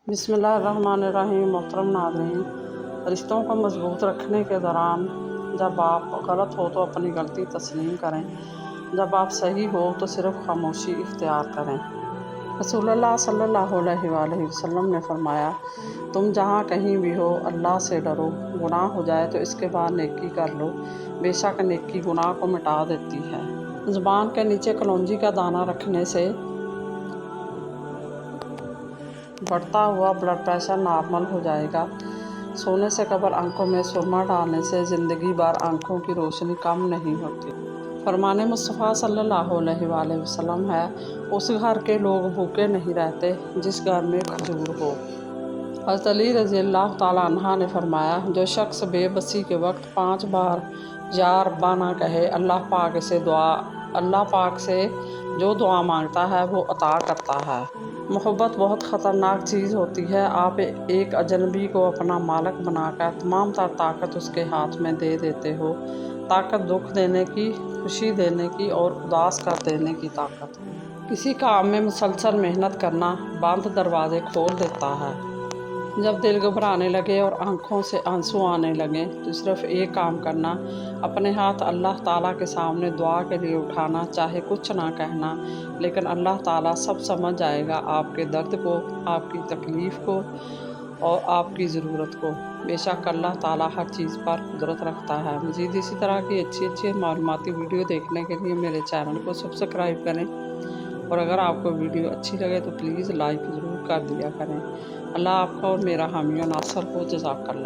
बिस्मिल्लाहिर्रहमानिर्रहीम। मोहतरम नाज़रीन, रिश्तों को मजबूत रखने के दौरान जब आप गलत हो तो अपनी गलती तस्लीम करें, जब आप सही हो तो सिर्फ खामोशी इख्तियार करें। रसूलुल्लाह सल्लल्लाहु अलैहि वसल्लम ने फरमाया, तुम जहाँ कहीं भी हो अल्लाह से डरो। गुनाह हो जाए तो इसके बाद नेकी कर लो, बेशक नेकी गुनाह को मिटा देती है। ज़ुबान के नीचे कलौंजी का दाना रखने से बढ़ता हुआ ब्लड प्रेशर नॉर्मल हो जाएगा। सोने से कबल आंखों में सुरमा डालने से ज़िंदगी भर आंखों की रोशनी कम नहीं होती। फरमाने मुस्तफ़ा सल्लल्लाहु अलैहि वसल्लम है, उस घर के लोग भूखे नहीं रहते जिस घर में खजूर हो। हज़रत अली रज़ी अल्लाह ताला अन्हा ने फरमाया, जो शख्स बेबसी के वक्त 5 बार या रब्बा ना कहे, अल्लाह पाक से जो दुआ मांगता है वो अता करता है। मोहब्बत बहुत ख़तरनाक चीज़ होती है। आप एक अजनबी को अपना मालिक बनाकर तमाम तर ताकत उसके हाथ में दे देते हो। ताकत दुख देने की, खुशी देने की और उदास कर देने की ताकत। किसी काम में मुसलसल मेहनत करना बंद दरवाजे खोल देता है। जब दिल घबराने लगे और आंखों से आंसू आने लगे तो सिर्फ एक काम करना, अपने हाथ अल्लाह ताला के सामने दुआ के लिए उठाना। चाहे कुछ ना कहना, लेकिन अल्लाह ताला सब समझ जाएगा, आपके दर्द को, आपकी तकलीफ़ को और आपकी ज़रूरत को। बेशक अल्लाह ताला हर चीज़ पर कुदरत रखता है। मज़ीद इसी तरह की अच्छी मालूमाती वीडियो देखने के लिए मेरे चैनल को सब्सक्राइब करें, और अगर आपको वीडियो अच्छी लगे तो प्लीज़ लाइक ज़रूर कर दिया करें। अल्लाह आपका और मेरा हामी और नासर को जज़ाकल्लाह।